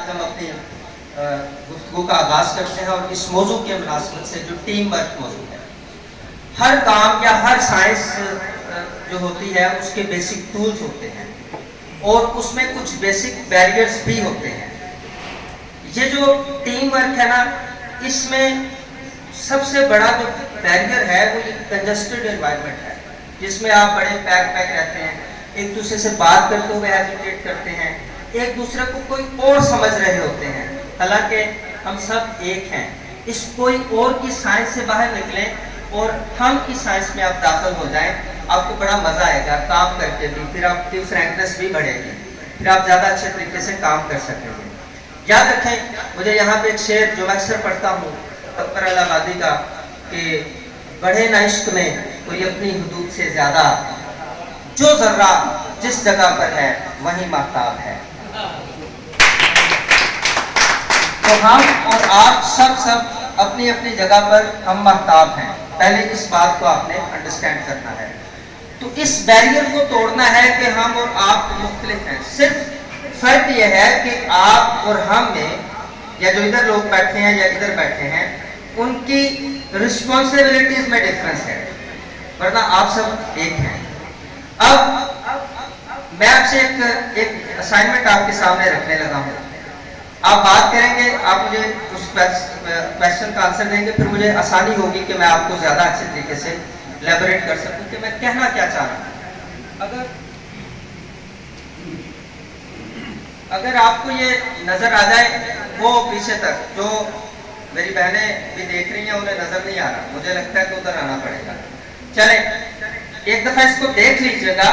आज हम अपनी गुफ्तगू का आगाज करते हैं और इस मौजू के मुनासिबत से जो टीम वर्क मौजू है। हर काम या हर साइंस जो होती है उसके बेसिक टूल्स होते हैं और उसमें कुछ बेसिक बैरियर्स भी होते हैं। ये जो टीम वर्क है ना, इसमें सबसे बड़ा जो बैरियर है वो ये कंजस्टेड एनवायरनमेंट है, जिसमें आप बड़े पैक रहते हैं, एक दूसरे से बात करते हुए हेजिटेट करते हैं, एक दूसरे को कोई और समझ रहे होते हैं, हालांकि हम सब एक हैं। इस कोई और की साइंस से बाहर निकलें और हम की साइंस में आप दाखिल हो जाएं, आपको बड़ा मजा आएगा काम करके भी, फिर आपकी फ्रैंकनेस भी बढ़ेगी, फिर आप ज्यादा अच्छे तरीके से काम कर सकेंगे। याद रखें, मुझे यहाँ पे एक शेर जो मैं अक्सर पढ़ता हूँ अकबर इलाहाबादी का, कि बढ़े ना इश्क में कोई अपनी हुदूद से ज्यादा, जो जर्रा जिस जगह पर है वही महताब है। तो हम और आप सब अपनी अपनी जगह पर हम महताब हैं। पहले इस बात को आपने अंडरस्टैंड करना है। तो इस बैरियर को तोड़ना है कि हम और आप मुख्तलिफ हैं। सिर्फ फर्क यह है कि आप और हम में, या जो इधर लोग बैठे हैं या इधर बैठे हैं, उनकी रिस्पॉन्सिबिलिटीज में डिफरेंस है, वरना आप सब एक हैं। अब मैं आपसे एक असाइनमेंट आपके सामने रखने लगा हूं। आप बात करेंगे, आप मुझे उस क्वेश्चन का आंसर देंगे, फिर मुझे आसानी होगी कि मैं आपको ज्यादा अच्छे तरीके से एलैबोरेट कर सकूं कि मैं कहना क्या चाह रहा हूं। अगर आपको ये नजर आ जाए वो पीछे तक, जो मेरी बहनें भी देख रही हैं उन्हें नजर नहीं आ रहा, मुझे लगता है कि उधर आना पड़ेगा। चले एक दफा इसको देख लीजिएगा,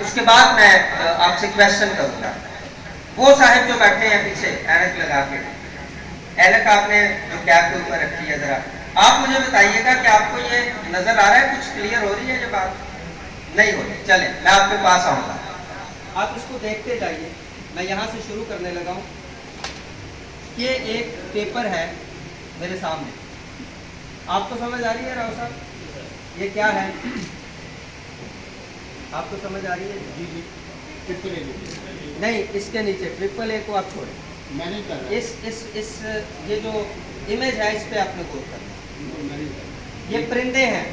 उसके बाद मैं आपसे क्वेश्चन करूंगा। वो साहब जो बैठे हैं पीछे ऐनक लगा के, ऐनक आपने जो कैप के ऊपर रखी है, जरा आप मुझे बताइएगा कि आपको ये नजर आ रहा है, कुछ क्लियर हो रही है? ये बात नहीं हो रही, चले मैं आपके पास आऊंगा, आप इसको देखते जाइए। मैं यहाँ से शुरू करने लगा हूँ। ये एक पेपर है मेरे सामने, आपको समझ आ रही है राव साहब? ये क्या है आपको समझ आ रही है? जी जी, ट्रिपल ए नहीं, इसके नीचे ट्रिपल ए को आप छोड़ें, मैं नहीं कर रहा। इस ये जो इमेज है इस पे आपने गौर करना। ये परिंदे हैं,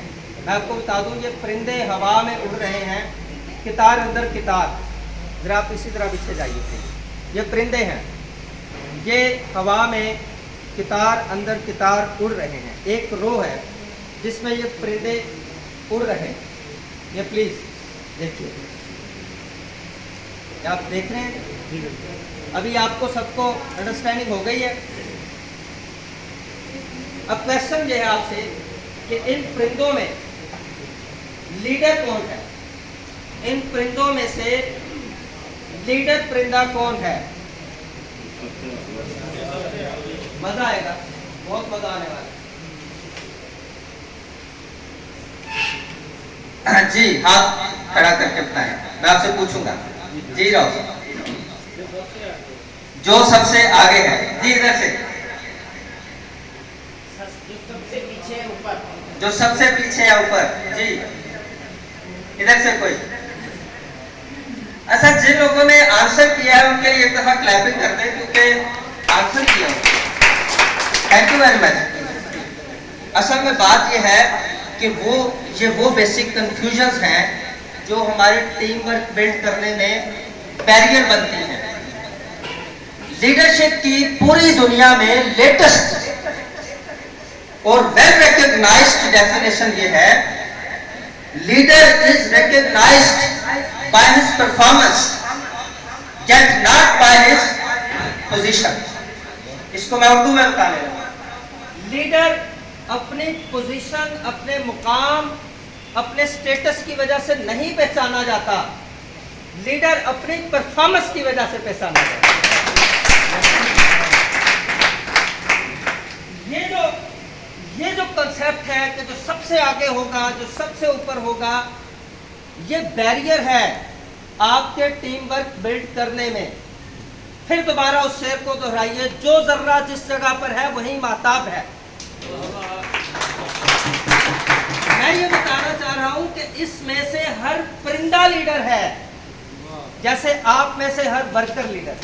मैं आपको बता दूं, ये परिंदे हवा में उड़ रहे हैं, कितार अंदर कितार। जरा आप इसी तरह पीछे जाइए। ये परिंदे हैं, ये हवा में कितार अंदर कितार उड़ रहे हैं। एक रो है जिसमें ये परिंदे उड़ रहे हैं। ये प्लीज देखिए, आप देख रहे हैं? अभी आपको सबको अंडरस्टैंडिंग हो गई है? अब क्वेश्चन ये है आपसे कि इन परिंदों में लीडर कौन है? इन परिंदों में से लीडर परिंदा कौन है? मजा आएगा, बहुत मजा आने वाला है। जी, हाथ खड़ा करके बताएं, मैं आपसे पूछूंगा। जी राव, जो सबसे आगे है, जी इधर से, जो सबसे पीछे है ऊपर, जो सबसे पीछे है ऊपर, जी इधर से कोई। अच्छा, जिन लोगों ने आंसर किया है उनके लिए एक दफा क्लैपिंग कर दें, क्योंकि आंसर किया। Thank you very much. असल में बात यह है कि वो बेसिक कंफ्यूजन्स हैं जो हमारे टीम वर्क बिल्ड करने में बैरियर बनती हैं। लीडरशिप की पूरी दुनिया में लेटेस्ट और वेल रिकॉग्नाइज्ड डेफिनेशन ये है, leader is recognised by his performance yet not by his position। इसको मैं उर्दू में बताने लगा। लीडर अपनी पोजीशन, अपने मुकाम, अपने स्टेटस की वजह से नहीं पहचाना जाता, लीडर अपनी परफॉर्मेंस की वजह से पहचाना जाता। ये जो कंसेप्ट है कि जो सबसे आगे होगा, जो सबसे ऊपर होगा, ये बैरियर है आपके टीम वर्क बिल्ड करने में। फिर दोबारा उस शेर को दोहराइए, जो जर्रा जिस जगह पर है वही महताब है। मैं ये बताना चाह रहा हूं कि इसमें से हर परिंदा लीडर है, जैसे आप में से हर वर्कर लीडर।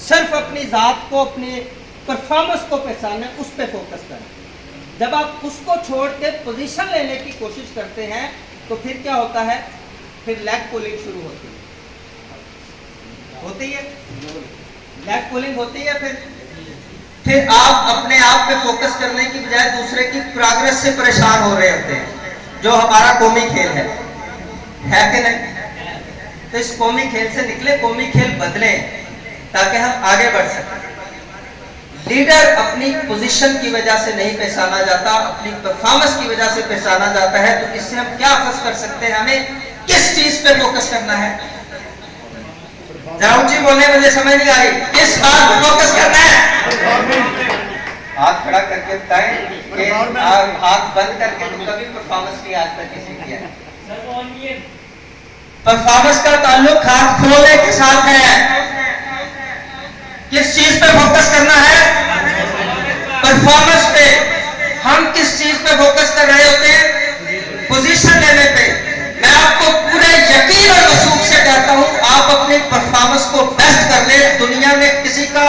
सिर्फ अपनी ज़ात को, अपनी परफॉर्मेंस को पहचाने, उस पर फोकस करें। जब आप उसको छोड़ के पोजीशन लेने की कोशिश करते हैं तो फिर क्या होता है, फिर लेग पुलिंग शुरू होती है, लेग पुलिंग होती है। फिर आप अपने आप पे फोकस करने की बजाय दूसरे की प्रोग्रेस से परेशान हो रहे होते हैं, जो हमारा कौमी खेल है कि नहीं? तो इस कौमी खेल से निकले, कौमी खेल बदले ताकि हम आगे बढ़ सकें। लीडर अपनी पोजीशन की वजह से नहीं पहचाना जाता, अपनी परफॉर्मेंस की वजह से पहचाना जाता है। तो इससे हम क्या फोकस कर सकते हैं, हमें किस चीज पे फोकस करना है? राहुल जी बोलने मुझे समझ नहीं आ रही, किस बात पे फोकस करना है? हाथ खड़ा करके बताएं कि हाथ बंद करके तो कभी परफॉर्मेंस नहीं आज तक किसी की है। परफॉर्मेंस का ताल्लुक हाथ खोलने के साथ है। किस चीज पे फोकस करना है? परफॉर्मेंस पे। हम किस चीज पे फोकस कर रहे होते हैं? पोजीशन लेने पे। मैं आपको पूरे यकीन और वसूख से कहता हूं, आप अपनी परफॉर्मेंस को बेस्ट कर ले, दुनिया में किसी का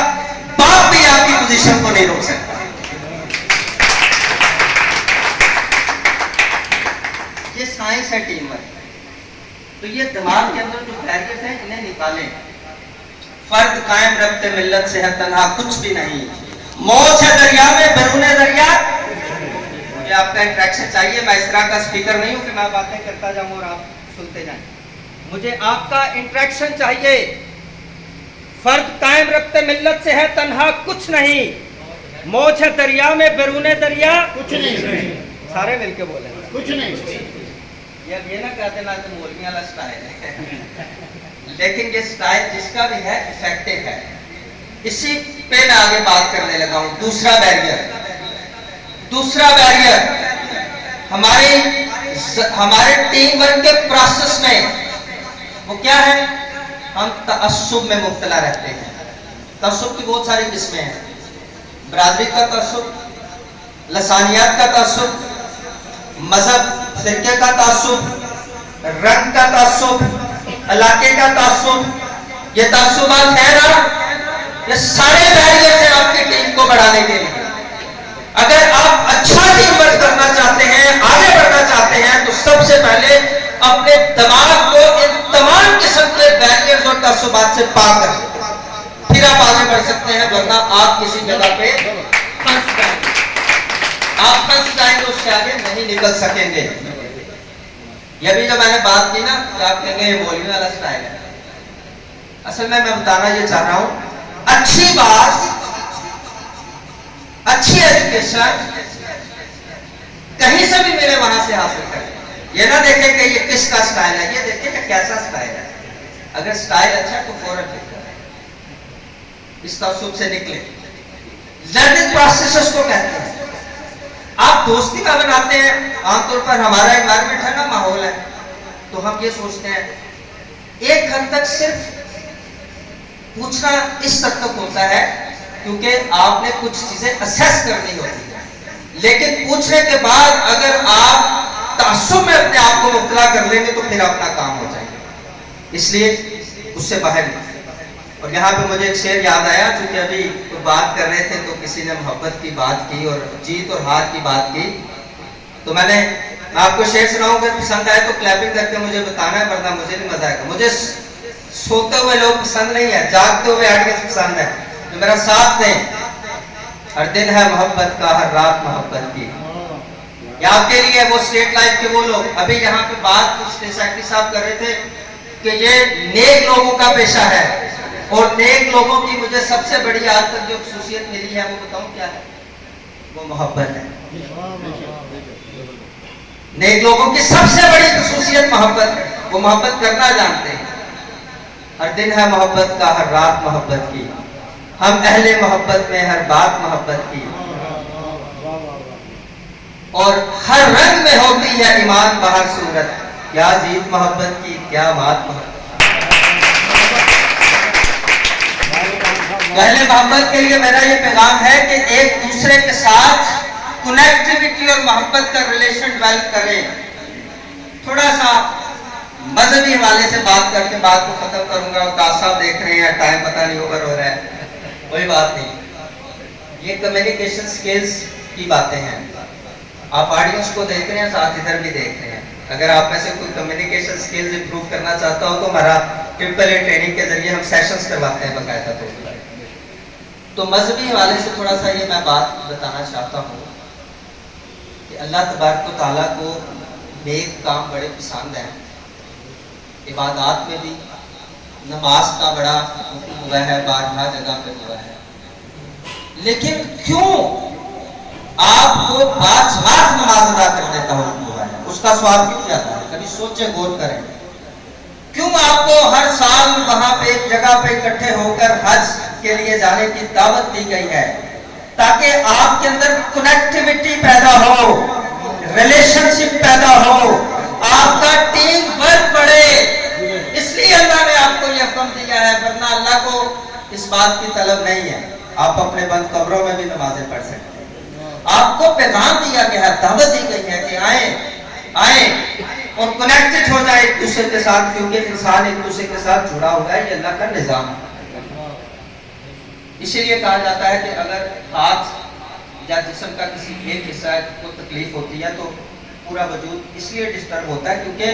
बाप भी आपकी पोजीशन को नहीं रोक सकता। ये साइंस है टीम वर्क। तो ये दिमाग के अंदर जो बैरियर्स हैं इन्हें निकालें। फर्द कायम रखते मिल्लत से है तन्हा कुछ भी नहीं, मौज है दरिया में बैरूने दरिया। मुझे आपका इंटरेक्शन चाहिए, मैं इस तरह का स्पीकर नहीं हूं कि मैं बातें करता जाऊं और आप सुनते जाएं। मुझे आपका इंटरेक्शन चाहिए। फर्द कायम रखते मिल्लत से है तन्हा कुछ नहीं, मौज है दरिया में बैरूने दरिया कुछ नहीं। सारे मिलके बोले कुछ नहीं। ये ना कहते ना तो मौलवी वाला स्टाइल है, लेकिन ये स्टाइल जिसका भी है इफेक्टिव है। इसी पे मैं आगे बात करने लगा हूं। दूसरा बैरियर हमारे टीम वर्क के प्रोसेस में वो क्या है? हम तअस्सुब में मुब्तला रहते हैं। तअस्सुब की बहुत सारी किस्में हैं। बरादरी का तअस्सुब, लसानियात का तअस्सुब, मजहब फिरके का तासुब, रंग का तासुब, इलाके का तासुब। ये तासुबात है ना, ये सारे बैरियर हैं आपकी टीम को बढ़ाने के लिए। अगर आप अच्छा टीम वर्क करना चाहते हैं, आगे बढ़ना चाहते हैं, तो सबसे पहले अपने दिमाग को इन तमाम किस्म के बैरियर्स और तासुबात से पार करें, फिर आप आगे बढ़ सकते हैं। वरना आप किसी जगह पे फंस जाएंगे, उससे आगे नहीं निकल सकेंगे। ये भी जो मैंने बात की ना, तो आप कहेंगे ये मौलवी वाला स्टाइल है। असल में मैं बताना ये चाह रहा हूं, अच्छी बात, अच्छी एजुकेशन कहीं से भी मेरे वहां से हासिल करें। ये ना देखें कि ये किसका स्टाइल है, ये देखें कि कैसा स्टाइल है। अगर स्टाइल अच्छा तो फौरन इस तअस्सुब से निकले। लर्निंग प्रोसेस को कहते हैं। आप दोस्ती का बनाते हैं, आमतौर पर हमारा एनवायरमेंट है ना, माहौल है, तो हम ये सोचते हैं एक हद तक सिर्फ पूछना इस तक होता है, क्योंकि आपने कुछ चीजें असेस करनी होती है। लेकिन पूछने के बाद अगर आप तअस्सुब में अपने आप को मुब्तला कर लेंगे तो फिर अपना काम हो जाएगा। इसलिए उससे बाहर नहीं। और यहाँ पे मुझे एक शेर याद आया, क्योंकि अभी तो बात कर रहे थे तो किसी ने मोहब्बत की बात की और जीत और हार की बात की, तो मैंने आपको शेर सुनाऊं। अगर पसंद आए तो क्लैपिंग करके मुझे बताना है, वरना मुझे नहीं मजा आएगा। मुझे सोते हुए लोग पसंद नहीं है, जागते हुए ऑडियंस पसंद है, तो मेरा साथ दें। हर दिन है मोहब्बत का, हर रात मोहब्बत की। ये आपके लिए वो स्टेट लाइफ के वो लोग। अभी यहाँ पे बात सेक्रेटरी साहब कर रहे थे कि ये नेक लोगों का पेशा है, और नेक लोगों की मुझे सबसे बड़ी आज तक जो खुसूसियत मिली है वो बताऊं क्या है? वो मोहब्बत है। नेक लोगों की सबसे बड़ी खुसूसियत मोहब्बत है, वो मोहब्बत करना जानते हैं। हर दिन है मोहब्बत का, हर रात मोहब्बत की, हम अहले मोहब्बत में हर बात मोहब्बत की, और हर रंग में होती है ईमान बाहर सूरत, क्या जीत मोहब्बत की, क्या मात मोहब्बत। पहले मोहब्बत के लिए मेरा ये पैगाम है कि एक दूसरे के साथ कनेक्टिविटी और मोहब्बत का रिलेशन डेवलप करें। थोड़ा सा मजहबी हवाले से बात करके बात को खत्म करूंगा। उस्ताद साहब देख रहे हैं, टाइम पता नहीं ओवर हो रहा है। बात नहीं, ये कम्युनिकेशन स्किल्स की बातें हैं। आप ऑडियंस को देख रहे हैं, साथ इधर भी देख रहे हैं। अगर आप में से कोई कम्युनिकेशन स्किल्स इंप्रूव करना चाहता हो तो हमारा AAA ट्रेनिंग के जरिए हम सेशंस करवाते हैं बाकायदा तौर पर। तो मजहबी हवाले से थोड़ा सा ये मैं बात बताना चाहता हूँ कि अल्लाह तबारक व तआला को नेक काम बड़े पसंद हैं। इबादत में भी नमाज का बड़ा हुक्म हुआ है, बारहा जगह पे हुआ है। लेकिन क्यों आपको 5 लाख नमाज अदा करने का हुक्म हुआ है? उसका स्वाब क्यों जाता है? कभी सोचे, गौर करें। क्यों आपको हर साल वहां पे एक जगह पे इकट्ठे होकर हज के लिए जाने की दावत दी गई है? ताकि आपके अंदर कनेक्टिविटी पैदा हो, रिलेशनशिप पैदा हो, आपका टीम वर्क बढ़े। इसलिए अल्लाह ने आपको यह हुक्म दिया है, वरना अल्लाह को इस बात की तलब नहीं है। आप अपने बंद कब्रों में भी नमाजें पढ़ सकते हैं। आपको पैगाम दिया गया है, दावत दी गई है कि आए और कनेक्टेड हो जाए एक दूसरे के साथ, क्योंकि इंसान एक दूसरे के साथ जुड़ा हुआ है। ये अल्लाह का निजाम है। इसीलिए कहा जाता है कि अगर हाथ या जिस्म का किसी एक हिस्सा को तकलीफ होती है तो पूरा वजूद इसलिए डिस्टर्ब होता है क्योंकि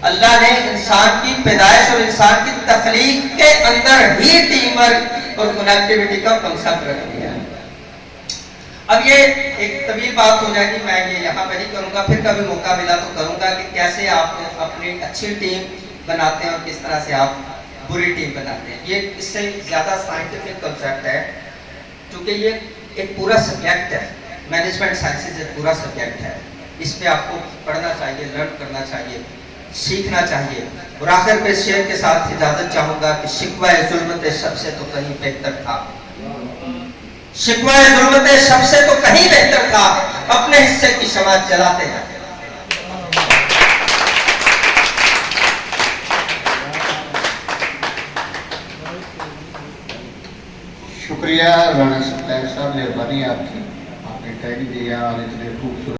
अल्लाह ने इंसान की पैदाइश और इंसान की तख्लीक के अंदर ही टीम वर्क और कनेक्टिविटी का कंसेप्ट रख दिया है। अब ये एक तवील बात हो जाएगी, मैं ये यहाँ पे नहीं करूँगा, फिर कभी मौका मिला तो करूँगा कि कैसे आप अपनी अच्छी टीम बनाते हैं और किस तरह से आप बुरी टीम बनाते हैं। ये इससे ज़्यादा साइंटिफिक कंसेप्ट है, क्योंकि ये एक पूरा सब्जेक्ट है। मैनेजमेंट साइंसेज एक पूरा सब्जेक्ट है। इस पे आपको पढ़ना चाहिए, लर्न करना चाहिए, सीखना चाहिए। और आखिर पे शेर के साथ इजाज़त चाहूँगा कि शिकवा जुल्मत सबसे तो कहीं बेहतर था। शिकवा जुल्मत सबसे तो कहीं बेहतर था, अपने हिस्से की शमा जलाते हैं। शुक्रिया राणा सत्तार साहब, मेहरबानी आपकी, आपने टाइम दिया और इतने खूबसूरत